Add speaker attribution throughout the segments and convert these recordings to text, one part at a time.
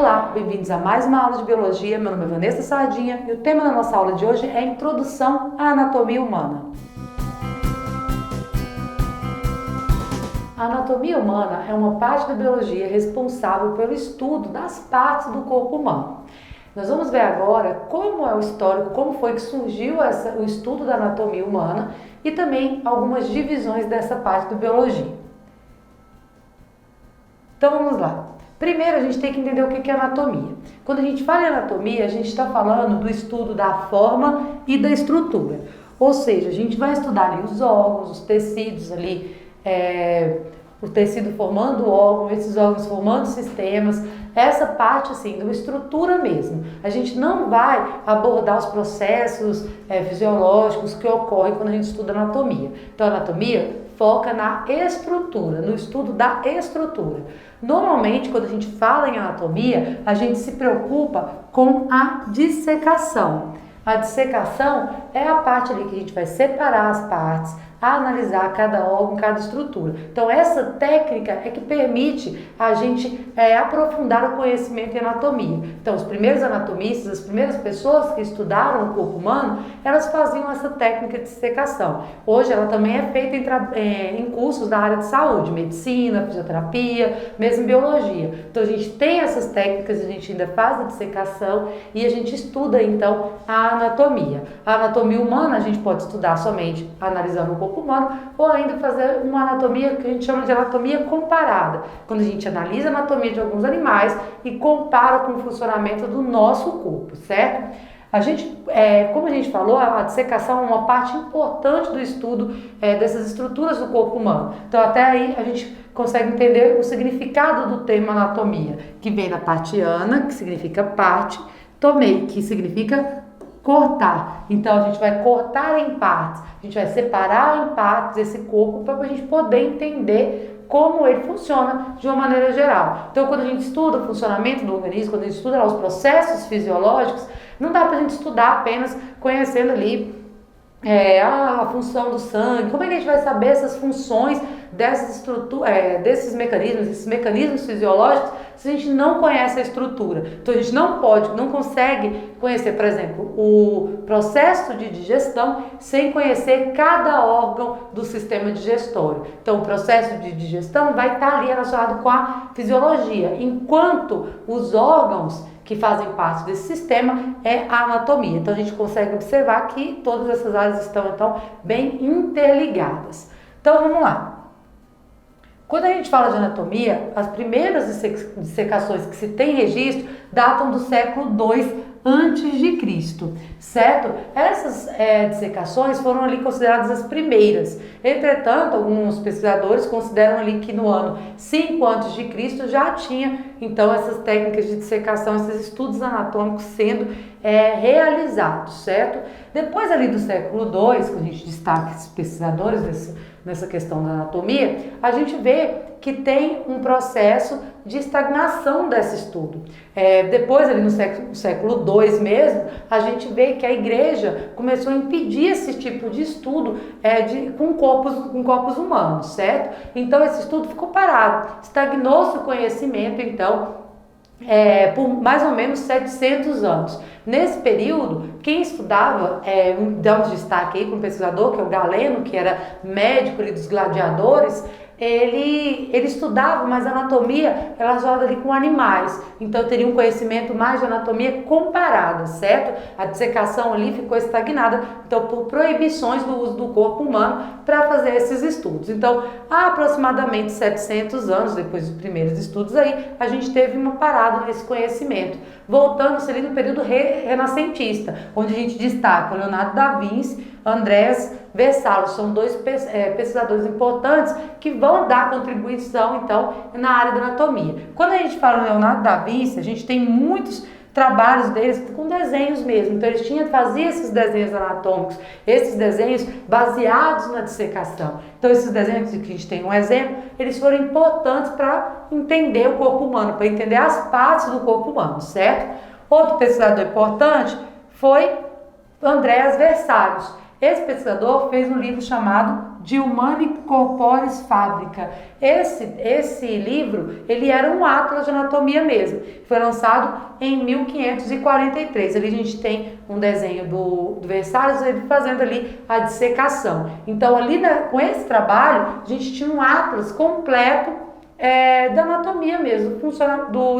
Speaker 1: Olá, bem-vindos a mais uma aula de Biologia. Meu nome é Vanessa Sardinha e o tema da nossa aula de hoje é Introdução à Anatomia Humana. A anatomia humana é uma parte da biologia responsável pelo estudo das partes do corpo humano. Nós vamos ver agora como é o histórico, como foi que surgiu o estudo da anatomia humana e também algumas divisões dessa parte da biologia. Então vamos lá. Primeiro a gente tem que entender o que é anatomia. Quando a gente fala em anatomia, a gente está falando do estudo da forma e da estrutura. Ou seja, a gente vai estudar ali os órgãos, os tecidos ali, o tecido formando o órgão, esses órgãos formando sistemas, essa parte assim, da estrutura mesmo. A gente não vai abordar os processos fisiológicos que ocorrem quando a gente estuda anatomia. Então a anatomia foca na estrutura, no estudo da estrutura. Normalmente, quando a gente fala em anatomia, a gente se preocupa com a dissecação. A dissecação é a parte ali que a gente vai separar as partes, analisar cada órgão, cada estrutura. Então essa técnica é que permite a gente aprofundar o conhecimento em anatomia. Então os primeiros anatomistas, as primeiras pessoas que estudaram o corpo humano, elas faziam essa técnica de dissecação. Hoje ela também é feita em cursos da área de saúde, medicina, fisioterapia, mesmo biologia. Então a gente tem essas técnicas, a gente ainda faz a dissecação e a gente estuda então a anatomia. A anatomia humana a gente pode estudar somente analisando o corpo humano ou ainda fazer uma anatomia que a gente chama de anatomia comparada, quando a gente analisa a anatomia de alguns animais e compara com o funcionamento do nosso corpo, certo? Como a gente falou, a dissecação é uma parte importante do estudo dessas estruturas do corpo humano. Então até aí a gente consegue entender o significado do termo anatomia, que vem da parte ana, que significa parte, tomei, que significa cortar. Então a gente vai cortar em partes, a gente vai separar em partes esse corpo para a gente poder entender como ele funciona de uma maneira geral. Então quando a gente estuda o funcionamento do organismo, quando a gente estuda os processos fisiológicos, não dá para a gente estudar apenas conhecendo ali a função do sangue. Como é que a gente vai saber essas funções dessas estruturas, desses mecanismos, esses mecanismos fisiológicos, se a gente não conhece a estrutura? Então a gente não consegue conhecer, por exemplo, o processo de digestão sem conhecer cada órgão do sistema digestório. Então o processo de digestão vai estar ali relacionado com a fisiologia, enquanto os órgãos que fazem parte desse sistema é a anatomia. Então a gente consegue observar que todas essas áreas estão então bem interligadas. Então vamos lá. Quando a gente fala de anatomia, as primeiras dissecações que se tem registro datam do século II a.C., certo? Essas dissecações foram ali consideradas as primeiras. Entretanto, alguns pesquisadores consideram ali que no ano 5 a.C. já tinha então essas técnicas de dissecação, esses estudos anatômicos sendo realizados, certo? Depois ali do século II, quando a gente destaca esses pesquisadores nessa questão da anatomia, a gente vê que tem um processo de estagnação desse estudo. Depois ali no século II mesmo, a gente vê que a igreja começou a impedir esse tipo de estudo com corpos humanos, certo? Então esse estudo ficou parado, estagnou-se o conhecimento então por mais ou menos 700 anos. Nesse período, quem estudava, damos destaque aí para um pesquisador, que é o Galeno, que era médico ali dos gladiadores, ele estudava mais anatomia relacionada ali com animais, então teria um conhecimento mais de anatomia comparada, certo? A dissecação ali ficou estagnada, então por proibições do uso do corpo humano para fazer esses estudos. Então, há aproximadamente 700 anos, depois dos primeiros estudos aí, a gente teve uma parada nesse conhecimento, voltando-se ali no período renascentista, onde a gente destaca Leonardo da Vinci, Andrés Vesalius, são dois pesquisadores importantes que vão dar contribuição então na área da anatomia. Quando a gente fala em Leonardo da Vinci, a gente tem muitos trabalhos deles com desenhos mesmo, então eles faziam esses desenhos anatômicos, esses desenhos baseados na dissecação. Então esses desenhos que a gente tem um exemplo, eles foram importantes para entender o corpo humano, para entender as partes do corpo humano, certo? Outro pesquisador importante foi Andrés Vesalius. Esse pesquisador fez um livro chamado de Humani Corporis Fabrica. Esse livro, ele era um atlas de anatomia mesmo. Foi lançado em 1543. Ali a gente tem um desenho do Versalhes, ele fazendo ali a dissecação. Então, ali com esse trabalho, a gente tinha um atlas completo da anatomia mesmo,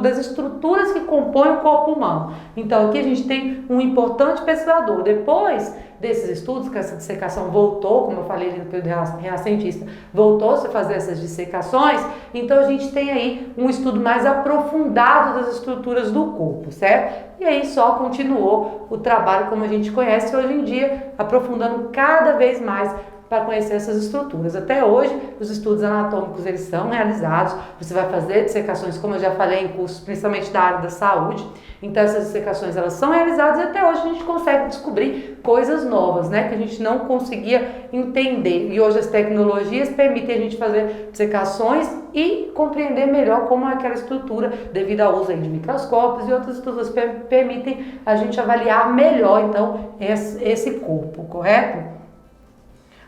Speaker 1: das estruturas que compõem o corpo humano. Então aqui a gente tem um importante pesquisador. Depois desses estudos, que essa dissecação voltou, como eu falei ali no período renascentista, voltou-se a fazer essas dissecações, então a gente tem aí um estudo mais aprofundado das estruturas do corpo, certo? E aí só continuou o trabalho como a gente conhece hoje em dia, aprofundando cada vez mais para conhecer essas estruturas. Até hoje, os estudos anatômicos eles são realizados, você vai fazer dissecações, como eu já falei, em cursos, principalmente da área da saúde. Então essas dissecações elas são realizadas e até hoje a gente consegue descobrir coisas novas, né, que a gente não conseguia entender. E hoje as tecnologias permitem a gente fazer dissecações e compreender melhor como é aquela estrutura, devido ao uso aí de microscópios e outras estruturas permitem a gente avaliar melhor, então, esse corpo, correto?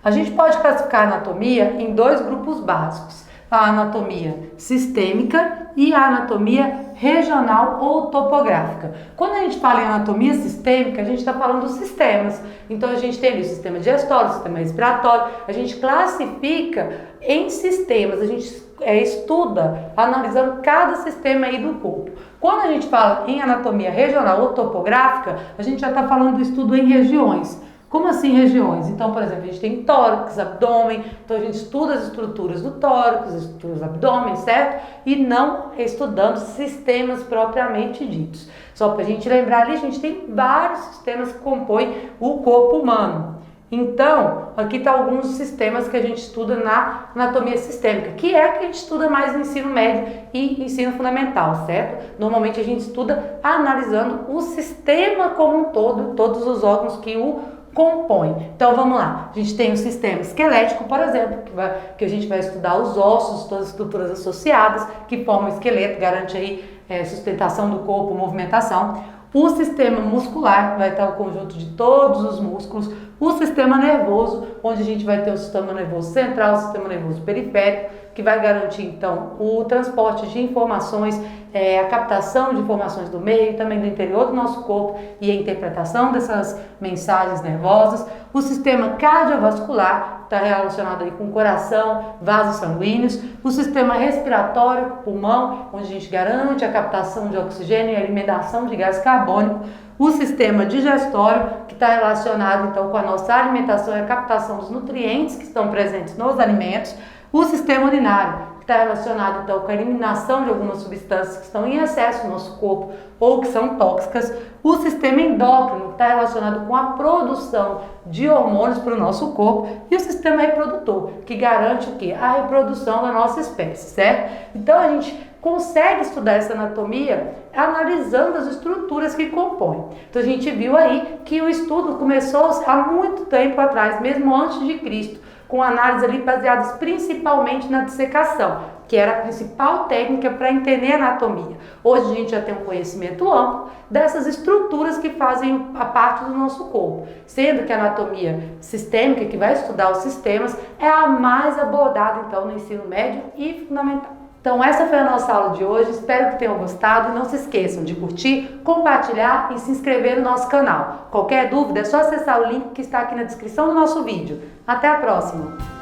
Speaker 1: A gente pode classificar a anatomia em dois grupos básicos, a anatomia sistêmica e a anatomia regional ou topográfica. Quando a gente fala em anatomia sistêmica, a gente está falando dos sistemas. Então a gente tem ali o sistema digestório, o sistema respiratório, a gente classifica em sistemas, a gente estuda analisando cada sistema aí do corpo. Quando a gente fala em anatomia regional ou topográfica, a gente já está falando do estudo em regiões. Como assim regiões? Então, por exemplo, a gente tem tórax, abdômen, então a gente estuda as estruturas do tórax, as estruturas do abdômen, certo? E não estudando sistemas propriamente ditos. Só para a gente lembrar ali, a gente tem vários sistemas que compõem o corpo humano. Então, aqui está alguns sistemas que a gente estuda na anatomia sistêmica, que é a que a gente estuda mais no ensino médio e ensino fundamental, certo? Normalmente a gente estuda analisando o sistema como um todo, todos os órgãos que o compõe. Então vamos lá, a gente tem o sistema esquelético, por exemplo, que a gente vai estudar os ossos, todas as estruturas associadas que formam o esqueleto, garante aí sustentação do corpo, movimentação. O sistema muscular vai estar o conjunto de todos os músculos. O sistema nervoso, onde a gente vai ter o sistema nervoso central, o sistema nervoso periférico, que vai garantir então o transporte de informações, a captação de informações do meio e também do interior do nosso corpo e a interpretação dessas mensagens nervosas. O sistema cardiovascular está relacionado aí com o coração, vasos sanguíneos. O sistema respiratório, pulmão, onde a gente garante a captação de oxigênio e a eliminação de gás carbônico. O sistema digestório, que está relacionado então com a nossa alimentação e a captação dos nutrientes que estão presentes nos alimentos. O sistema urinário, que está relacionado então com a eliminação de algumas substâncias que estão em excesso no nosso corpo ou que são tóxicas. O sistema endócrino, que está relacionado com a produção de hormônios para o nosso corpo. E o sistema reprodutor, que garante o quê? A reprodução da nossa espécie, certo? Então a gente consegue estudar essa anatomia analisando as estruturas que compõem. Então a gente viu aí que o estudo começou há muito tempo atrás, mesmo antes de Cristo, com análises ali baseadas principalmente na dissecação, que era a principal técnica para entender a anatomia. Hoje a gente já tem um conhecimento amplo dessas estruturas que fazem a parte do nosso corpo, sendo que a anatomia sistêmica, que vai estudar os sistemas, é a mais abordada então no ensino médio e fundamental. Então essa foi a nossa aula de hoje, espero que tenham gostado. Não se esqueçam de curtir, compartilhar e se inscrever no nosso canal. Qualquer dúvida é só acessar o link que está aqui na descrição do nosso vídeo. Até a próxima!